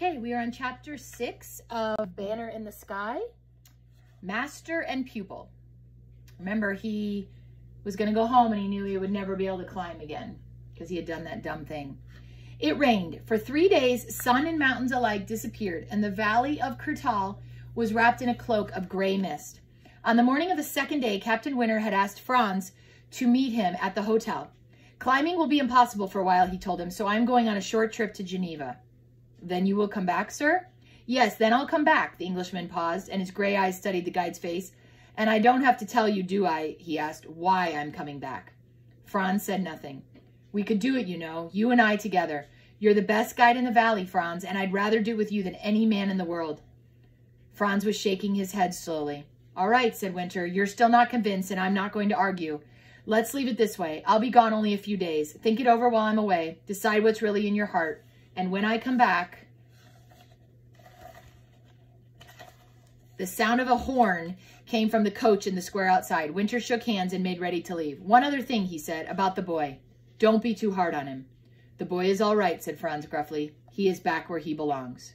Okay, we are on chapter 6 of Banner in the Sky, Master and Pupil. Remember, he was going to go home and he knew he would never be able to climb again because he had done that dumb thing. It rained. For 3 days, sun and mountains alike disappeared, and the valley of Kurtal was wrapped in a cloak of gray mist. On the morning of the second day, Captain Winter had asked Franz to meet him at the hotel. Climbing will be impossible for a while, he told him, so I'm going on a short trip to Geneva. Then you will come back, sir? Yes, then I'll come back. The Englishman paused, and his gray eyes studied the guide's face. And I don't have to tell you, do I, he asked, why I'm coming back. Franz said nothing. We could do it, you know, you and I together. You're the best guide in the valley, Franz, and I'd rather do it with you than any man in the world. Franz was shaking his head slowly. All right, said Winter, you're still not convinced, and I'm not going to argue. Let's leave it this way. I'll be gone only a few days. Think it over while I'm away. Decide what's really in your heart. And when I come back, the sound of a horn came from the coach in the square outside. Winter shook hands and made ready to leave. One other thing, he said, about the boy. Don't be too hard on him. The boy is all right, said Franz gruffly. He is back where he belongs.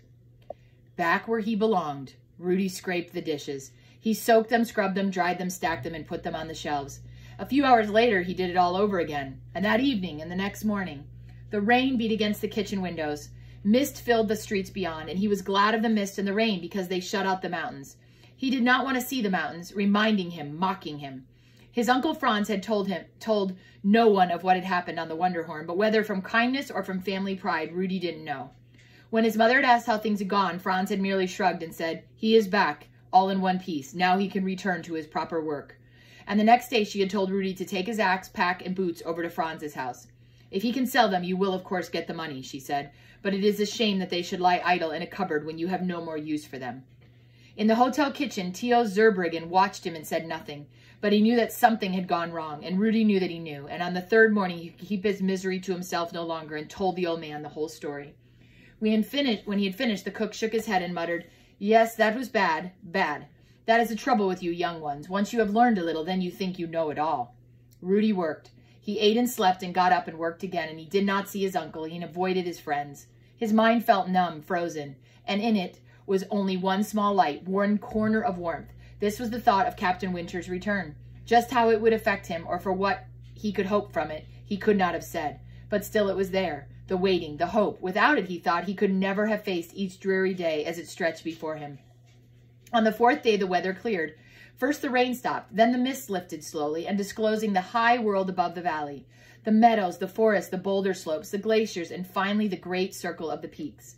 Back where he belonged. Rudy scraped the dishes. He soaked them, scrubbed them, dried them, stacked them, and put them on the shelves. A few hours later, he did it all over again. And that evening and the next morning, the rain beat against the kitchen windows. Mist filled the streets beyond, and he was glad of the mist and the rain because they shut out the mountains. He did not want to see the mountains, reminding him, mocking him. His Uncle Franz had told no one of what had happened on the Wonderhorn, but whether from kindness or from family pride, Rudy didn't know. When his mother had asked how things had gone, Franz had merely shrugged and said, he is back, all in one piece. Now he can return to his proper work. And the next day she had told Rudy to take his axe, pack, and boots over to Franz's house. If he can sell them, you will, of course, get the money, she said. But it is a shame that they should lie idle in a cupboard when you have no more use for them. In the hotel kitchen, Theo Zurbriggen watched him and said nothing. But he knew that something had gone wrong, and Rudy knew that he knew. And on the third morning, he could keep his misery to himself no longer and told the old man the whole story. When he had finished, the cook shook his head and muttered, Yes, that was bad, bad. That is the trouble with you young ones. Once you have learned a little, then you think you know it all. Rudy worked. He ate and slept and got up and worked again, and he did not see his uncle. He avoided his friends. His mind felt numb, frozen, and in it was only one small light, one corner of warmth. This was the thought of Captain Winter's return. Just how it would affect him, or for what he could hope from it, he could not have said. But still it was there, the waiting, the hope. Without it, he thought, he could never have faced each dreary day as it stretched before him. On the fourth day, the weather cleared. First the rain stopped, then the mist lifted slowly, and disclosing the high world above the valley. The meadows, the forest, the boulder slopes, the glaciers, and finally the great circle of the peaks.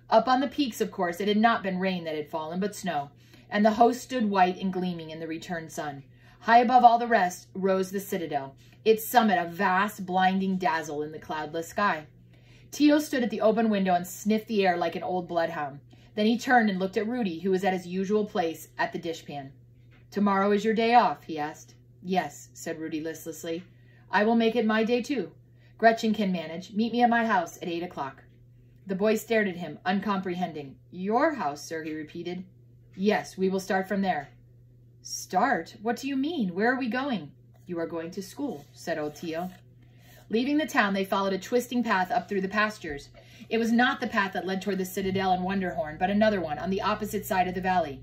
Up on the peaks, of course, it had not been rain that had fallen, but snow, and the host stood white and gleaming in the returned sun. High above all the rest rose the citadel, its summit a vast, blinding dazzle in the cloudless sky. Theo stood at the open window and sniffed the air like an old bloodhound. Then he turned and looked at Rudy, who was at his usual place at the dishpan. Tomorrow is your day off, he asked. Yes, said Rudy listlessly. I will make it my day too. Gretchen can manage. Meet me at my house at 8 o'clock. The boy stared at him, uncomprehending. Your house, sir, he repeated. Yes, we will start from there. Start? What do you mean? Where are we going? You are going to school, said old Theo. Leaving the town, they followed a twisting path up through the pastures. It was not the path that led toward the citadel and Wonderhorn, but another one on the opposite side of the valley.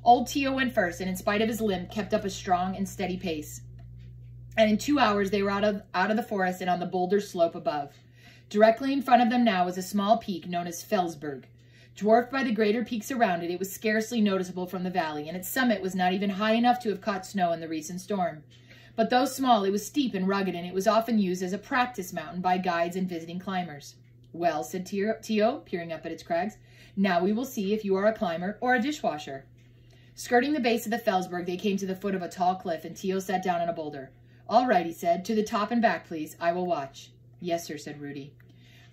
Old Theo went first, and in spite of his limp, kept up a strong and steady pace. And in 2 hours, they were out of the forest and on the boulder slope above. Directly in front of them now was a small peak known as Felsberg. Dwarfed by the greater peaks around it, it was scarcely noticeable from the valley, and its summit was not even high enough to have caught snow in the recent storm. But though small, it was steep and rugged, and it was often used as a practice mountain by guides and visiting climbers. Well, said Theo, peering up at its crags, now we will see if you are a climber or a dishwasher. Skirting the base of the Felsberg, they came to the foot of a tall cliff, and Theo sat down on a boulder. All right, he said. To the top and back, please. I will watch. Yes, sir, said Rudy.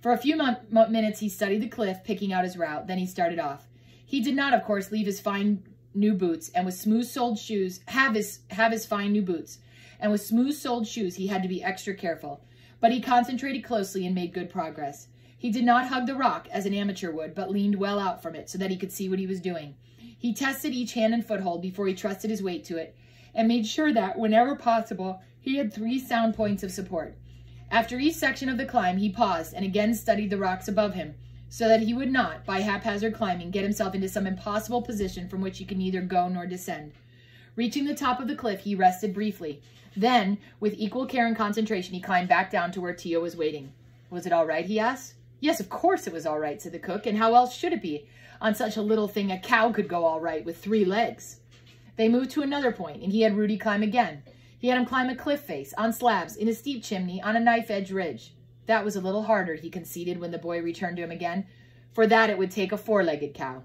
For a few minutes, he studied the cliff, picking out his route. Then he started off. He did not, of course, leave his fine new boots, and with smooth-soled shoes, have his fine new boots. And with smooth-soled shoes, he had to be extra careful. But he concentrated closely and made good progress. He did not hug the rock as an amateur would, but leaned well out from it so that he could see what he was doing. He tested each hand and foothold before he trusted his weight to it, and made sure that, whenever possible, he had 3 sound points of support. After each section of the climb, he paused and again studied the rocks above him, so that he would not, by haphazard climbing, get himself into some impossible position from which he could neither go nor descend. Reaching the top of the cliff, he rested briefly. Then, with equal care and concentration, he climbed back down to where Tio was waiting. Was it all right, he asked. Yes, of course it was all right, said the cook, and how else should it be? On such a little thing, a cow could go all right with 3 legs. They moved to another point, and he had Rudy climb again. He had him climb a cliff face, on slabs, in a steep chimney, on a knife-edge ridge. That was a little harder, he conceded when the boy returned to him again. For that, it would take a 4-legged cow.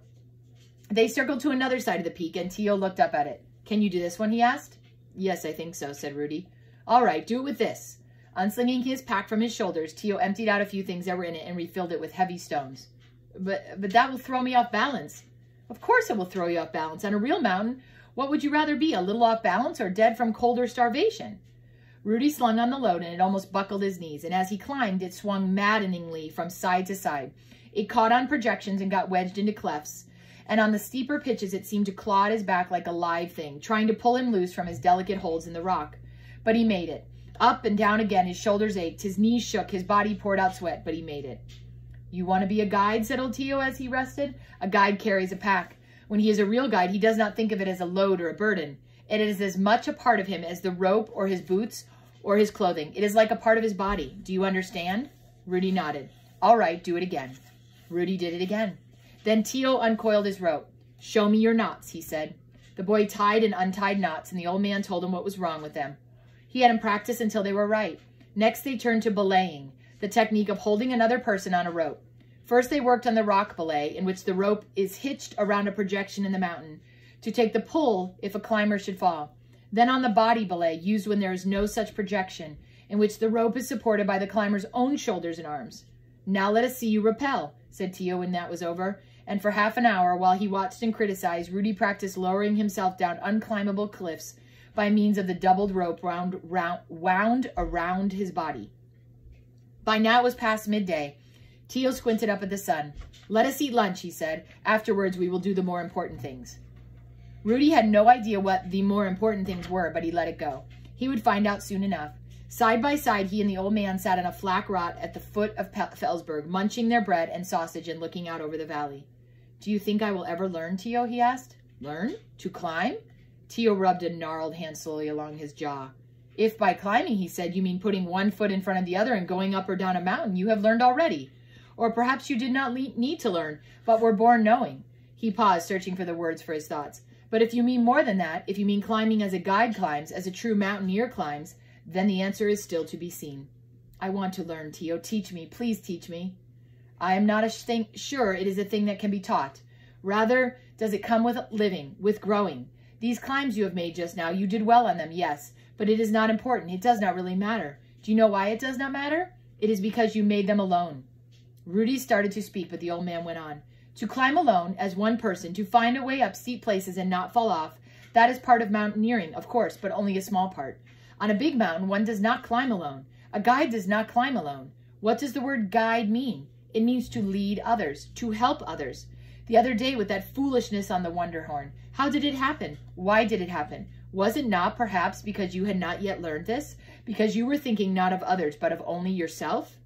They circled to another side of the peak, and Tio looked up at it. Can you do this one, he asked. Yes, I think so, said Rudy. All right, do it with this. Unslinging his pack from his shoulders, Tio emptied out a few things that were in it and refilled it with heavy stones. But that will throw me off balance. Of course it will throw you off balance. On a real mountain, what would you rather be, a little off balance or dead from cold or starvation? Rudy slung on the load, and it almost buckled his knees, and as he climbed, it swung maddeningly from side to side. It caught on projections and got wedged into clefts, and on the steeper pitches it seemed to claw at his back like a live thing, trying to pull him loose from his delicate holds in the rock. But he made it. Up and down again, his shoulders ached, his knees shook, his body poured out sweat, but he made it. You want to be a guide, said old Tio as he rested. A guide carries a pack. When he is a real guide, he does not think of it as a load or a burden. It is as much a part of him as the rope or his boots or his clothing. It is like a part of his body. Do you understand? Rudy nodded. All right, do it again. Rudy did it again. Then Tio uncoiled his rope. Show me your knots, he said. The boy tied and untied knots, and the old man told him what was wrong with them. He had him practice until they were right. Next, they turned to belaying, the technique of holding another person on a rope. First, they worked on the rock belay, in which the rope is hitched around a projection in the mountain to take the pull if a climber should fall. Then on the body belay, used when there is no such projection, in which the rope is supported by the climber's own shoulders and arms. Now let us see you rappel, said Tio when that was over, and for half an hour, while he watched and criticized, Rudy practiced lowering himself down unclimbable cliffs by means of the doubled rope wound around his body. By now it was past midday. Tio squinted up at the sun. Let us eat lunch, he said. Afterwards, we will do the more important things. Rudy had no idea what the more important things were, but he let it go. He would find out soon enough. Side by side, he and the old man sat on a flat rock at the foot of Felsberg, munching their bread and sausage and looking out over the valley. Do you think I will ever learn, Tio, he asked. Learn? To climb? Tio rubbed a gnarled hand slowly along his jaw. If by climbing, he said, you mean putting one foot in front of the other and going up or down a mountain, you have learned already. Or perhaps you did not need to learn, but were born knowing. He paused, searching for the words for his thoughts. But if you mean more than that, if you mean climbing as a guide climbs, as a true mountaineer climbs, then the answer is still to be seen. I want to learn, Tio. Teach me. Please teach me. I am not sure it is a thing that can be taught. Rather, does it come with living, with growing. These climbs you have made just now, you did well on them, yes, but it is not important. It does not really matter. Do you know why it does not matter? It is because you made them alone. Rudy started to speak, but the old man went on. To climb alone, as one person, to find a way up steep places and not fall off, that is part of mountaineering, of course, but only a small part. On a big mountain, one does not climb alone. A guide does not climb alone. What does the word guide mean? It means to lead others, to help others. The other day with that foolishness on the Wunderhorn, how did it happen? Why did it happen? Was it not perhaps because you had not yet learned this? Because you were thinking not of others, but of only yourself?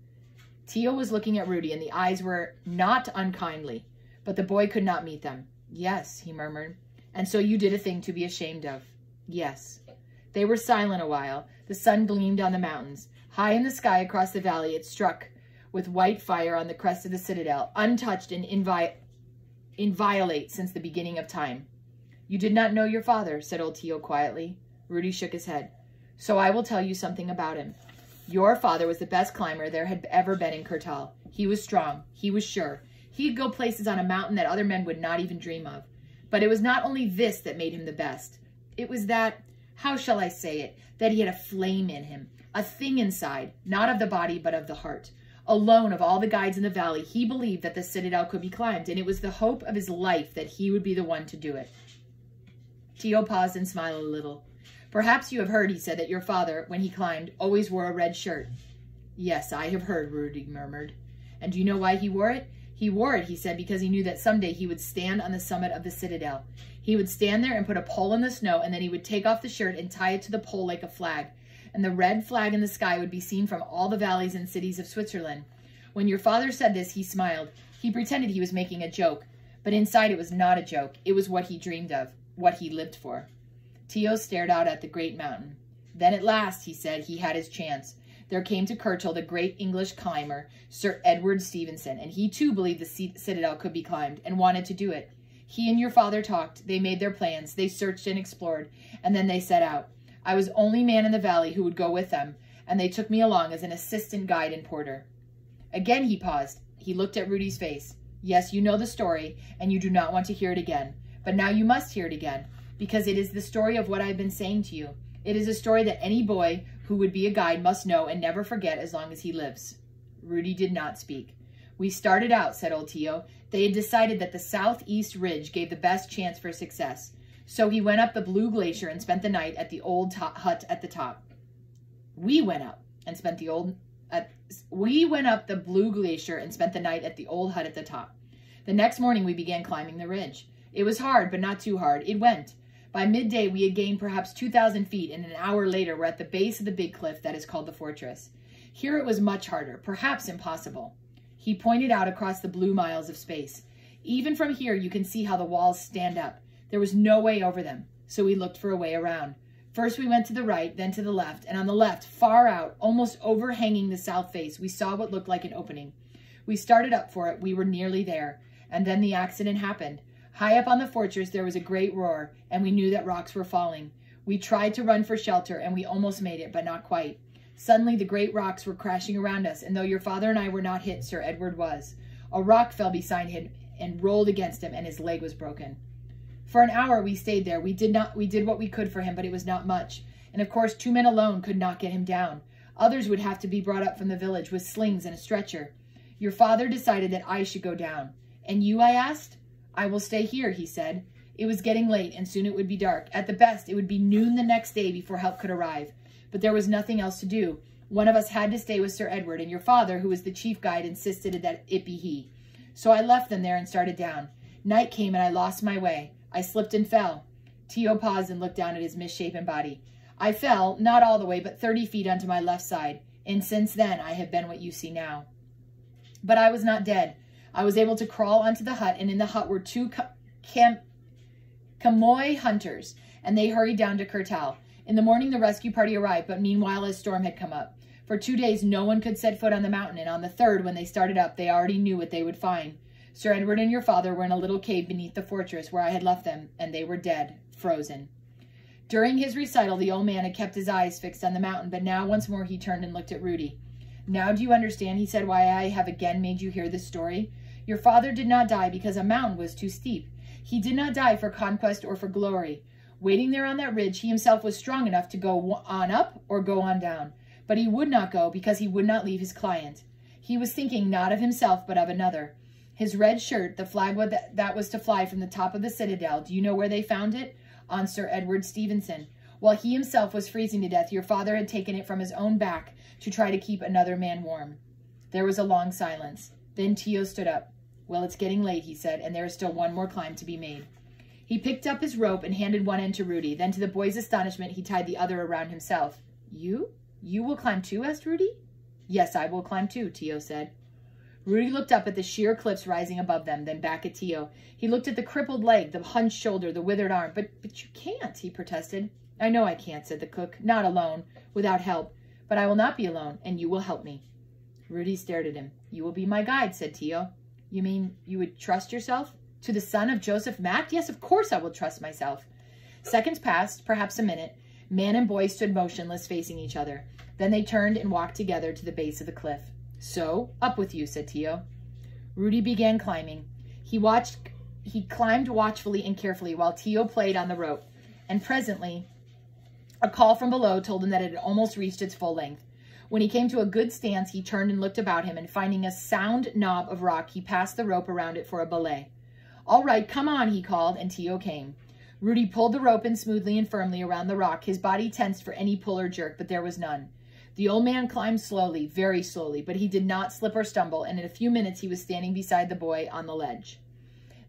Tio was looking at Rudy, and the eyes were not unkindly, but the boy could not meet them. Yes, he murmured. And so you did a thing to be ashamed of. Yes. They were silent a while. The sun gleamed on the mountains. High in the sky across the valley, it struck with white fire on the crest of the citadel, untouched and inviolate since the beginning of time. You did not know your father, said old Tio quietly. Rudy shook his head. So I will tell you something about him. Your father was the best climber there had ever been in Kurtal. He was strong. He was sure. He could go places on a mountain that other men would not even dream of. But it was not only this that made him the best. It was that, how shall I say it, that he had a flame in him, a thing inside, not of the body, but of the heart. Alone of all the guides in the valley, he believed that the citadel could be climbed, and it was the hope of his life that he would be the one to do it. Tio paused and smiled a little. Perhaps you have heard, he said, that your father, when he climbed, always wore a red shirt. Yes, I have heard, Rudy murmured. And do you know why he wore it? He wore it, he said, because he knew that someday he would stand on the summit of the citadel. He would stand there and put a pole in the snow, and then he would take off the shirt and tie it to the pole like a flag. And the red flag in the sky would be seen from all the valleys and cities of Switzerland. When your father said this, he smiled. He pretended he was making a joke, but inside it was not a joke. It was what he dreamed of, what he lived for. Tio stared out at the great mountain. Then at last, he said, he had his chance. There came to Churchill the great English climber, Sir Edward Stephenson, and he too believed the citadel could be climbed and wanted to do it. He and your father talked. They made their plans. They searched and explored, and then they set out. I was the only man in the valley who would go with them, and they took me along as an assistant guide and porter. Again he paused. He looked at Rudy's face. Yes, you know the story, and you do not want to hear it again. But now you must hear it again, because it is the story of what I have been saying to you. It is a story that any boy who would be a guide must know and never forget as long as he lives. Rudy did not speak. We started out, said old Tio. They had decided that the southeast ridge gave the best chance for success. So he went up the Blue Glacier and spent the night at the old hut at the top. We went up the Blue Glacier and spent the night at the old hut at the top. The next morning we began climbing the ridge. It was hard, but not too hard. It went. By midday, we had gained perhaps 2,000 feet, and an hour later, we're at the base of the big cliff that is called the fortress. Here it was much harder, perhaps impossible. He pointed out across the blue miles of space. Even from here, you can see how the walls stand up. There was no way over them, so we looked for a way around. First, we went to the right, then to the left, and on the left, far out, almost overhanging the south face, we saw what looked like an opening. We started up for it. We were nearly there, and then the accident happened. High up on the fortress, there was a great roar, and we knew that rocks were falling. We tried to run for shelter, and we almost made it, but not quite. Suddenly, the great rocks were crashing around us, and though your father and I were not hit, Sir Edward was. A rock fell beside him and rolled against him, and his leg was broken. For an hour, we stayed there. We did what we could for him, but it was not much. And of course, 2 men alone could not get him down. Others would have to be brought up from the village with slings and a stretcher. Your father decided that I should go down. And you, I asked? I will stay here, he said. It was getting late, and soon it would be dark. At the best, it would be noon the next day before help could arrive. But there was nothing else to do. One of us had to stay with Sir Edward, and your father, who was the chief guide, insisted that it be he. So I left them there and started down. Night came, and I lost my way. I slipped and fell. Tio paused and looked down at his misshapen body. I fell, not all the way, but 30 feet onto my left side, and since then I have been what you see now. But I was not dead. I was able to crawl onto the hut, and in the hut were 2 chamois hunters, and they hurried down to Churchill. In the morning, the rescue party arrived, but meanwhile a storm had come up. For 2 days, no one could set foot on the mountain, and on the 3rd, when they started up, they already knew what they would find. Sir Edward and your father were in a little cave beneath the fortress where I had left them, and they were dead, frozen. During his recital, the old man had kept his eyes fixed on the mountain, but now once more he turned and looked at Rudy. Now do you understand, he said, why I have again made you hear this story? Your father did not die because a mountain was too steep. He did not die for conquest or for glory. Waiting there on that ridge, he himself was strong enough to go on up or go on down. But he would not go because he would not leave his client. He was thinking not of himself, but of another. His red shirt, the flag that was to fly from the top of the citadel, do you know where they found it? On Sir Edward Stephenson. While he himself was freezing to death, your father had taken it from his own back to try to keep another man warm. There was a long silence. Then Tio stood up. Well, it's getting late, he said, and there is still one more climb to be made. He picked up his rope and handed one end to Rudy. Then, to the boy's astonishment, he tied the other around himself. You? You will climb too? Asked Rudy. Yes, I will climb too, Tio said. Rudy looked up at the sheer cliffs rising above them, then back at Tio. He looked at the crippled leg, the hunched shoulder, the withered arm. But you can't, he protested. I know I can't, said the cook. Not alone, without help. But I will not be alone, and you will help me. Rudy stared at him. You will be my guide, said Tio. You mean you would trust yourself? To the son of Joseph Mack? Yes, of course I will trust myself. Seconds passed, perhaps a minute. Man and boy stood motionless, facing each other. Then they turned and walked together to the base of the cliff. So, up with you, said Tio. Rudy began climbing. He climbed watchfully and carefully while Tio played on the rope. And presently, a call from below told him that it had almost reached its full length. When he came to a good stance, he turned and looked about him, and finding a sound knob of rock, he passed the rope around it for a belay. All right, come on, he called, and Tio came. Rudy pulled the rope in smoothly and firmly around the rock, his body tensed for any pull or jerk, but there was none. The old man climbed slowly, very slowly, but he did not slip or stumble, and in a few minutes he was standing beside the boy on the ledge.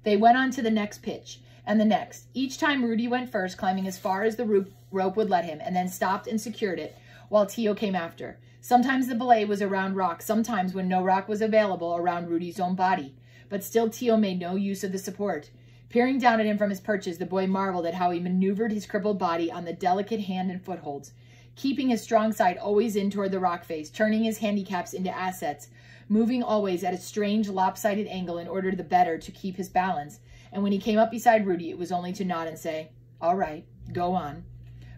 They went on to the next pitch, and the next. Each time Rudy went first, climbing as far as the rope would let him, and then stopped and secured it, while Tio came after. Sometimes the belay was around rock, sometimes when no rock was available around Rudy's own body. But still Tio made no use of the support. Peering down at him from his perches, the boy marveled at how he maneuvered his crippled body on the delicate hand and footholds, keeping his strong side always in toward the rock face, turning his handicaps into assets, moving always at a strange lopsided angle in order the better to keep his balance. And when he came up beside Rudy, it was only to nod and say, "All right, go on."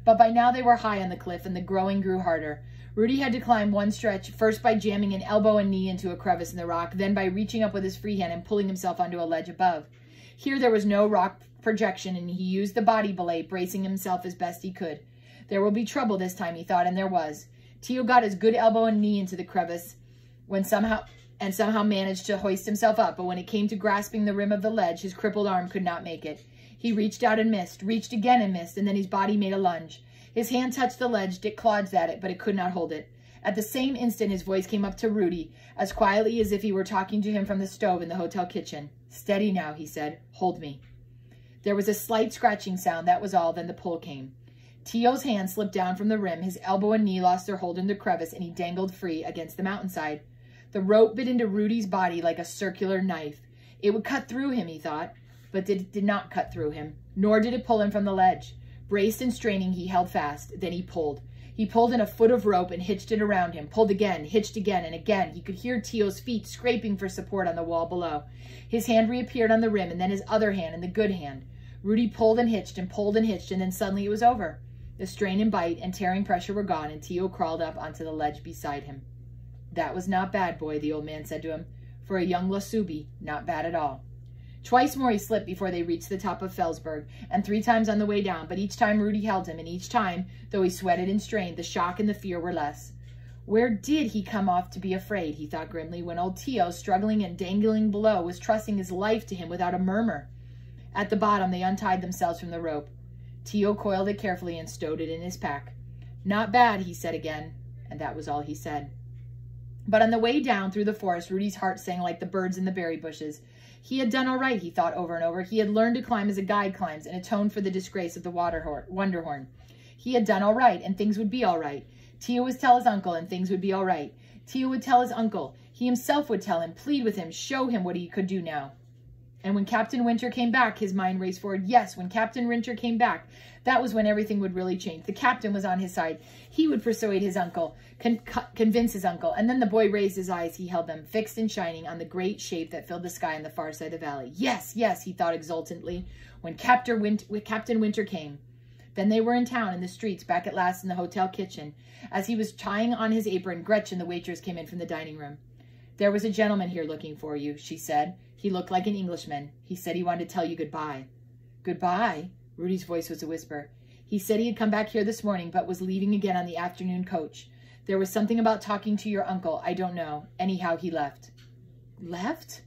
But by now they were high on the cliff, and the growing grew harder. Rudy had to climb one stretch, first by jamming an elbow and knee into a crevice in the rock, then by reaching up with his free hand and pulling himself onto a ledge above. Here there was no rock projection, and he used the body belay, bracing himself as best he could. There will be trouble this time, he thought, and there was. Tio got his good elbow and knee into the crevice somehow managed to hoist himself up, but when it came to grasping the rim of the ledge, his crippled arm could not make it. He reached out and missed, reached again and missed, and then his body made a lunge. His hand touched the ledge, Dick clawed at it, but it could not hold it. At the same instant, his voice came up to Rudy, as quietly as if he were talking to him from the stove in the hotel kitchen. "Steady now," he said. "Hold me." There was a slight scratching sound, that was all, then the pull came. Tio's hand slipped down from the rim, his elbow and knee lost their hold in the crevice, and he dangled free against the mountainside. The rope bit into Rudy's body like a circular knife. It would cut through him, he thought, but it did not cut through him, nor did it pull him from the ledge. Braced and straining, he held fast. Then he pulled. He pulled in a foot of rope and hitched it around him, pulled again, hitched again, and again. He could hear Tio's feet scraping for support on the wall below. His hand reappeared on the rim, and then his other hand, and the good hand. Rudy pulled and hitched, and then suddenly it was over. The strain and bite and tearing pressure were gone, and Tio crawled up onto the ledge beside him. "That was not bad, boy," the old man said to him. "For a young Lasubi, not bad at all." Twice more he slipped before they reached the top of Felsberg, and 3 times on the way down, but each time Rudy held him, and each time, though he sweated and strained, the shock and the fear were less. Where did he come off to be afraid, he thought grimly, when old Tio, struggling and dangling below, was trusting his life to him without a murmur? At the bottom, they untied themselves from the rope. Tio coiled it carefully and stowed it in his pack. "Not bad," he said again, and that was all he said. But on the way down through the forest, Rudy's heart sang like the birds in the berry bushes. He had done all right, he thought over and over. He had learned to climb as a guide climbs and atoned for the disgrace of the Wunderhorn. He had done all right, and things would be all right. Tio would tell his uncle, and things would be all right. Tio would tell his uncle. He himself would tell him, plead with him, show him what he could do now. And when Captain Winter came back, his mind raced forward. Yes, when Captain Winter came back, that was when everything would really change. The captain was on his side. He would persuade his uncle, convince his uncle. And then the boy raised his eyes. He held them fixed and shining on the great shape that filled the sky on the far side of the valley. Yes, yes, he thought exultantly, when Captain Winter came. Then they were in town, in the streets, back at last in the hotel kitchen. As he was tying on his apron, Gretchen, the waitress, came in from the dining room. "There was a gentleman here looking for you," she said. "He looked like an Englishman. He said he wanted to tell you goodbye." "Goodbye?" Rudy's voice was a whisper. "He said he had come back here this morning, but was leaving again on the afternoon coach. There was something about talking to your uncle. I don't know. Anyhow, he left." "Left?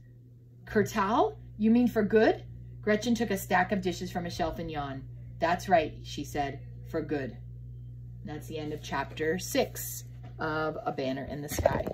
Kurtal? You mean for good?" Gretchen took a stack of dishes from a shelf and yawned. "That's right," she said. "For good." And that's the end of chapter 6 of A Banner in the Sky.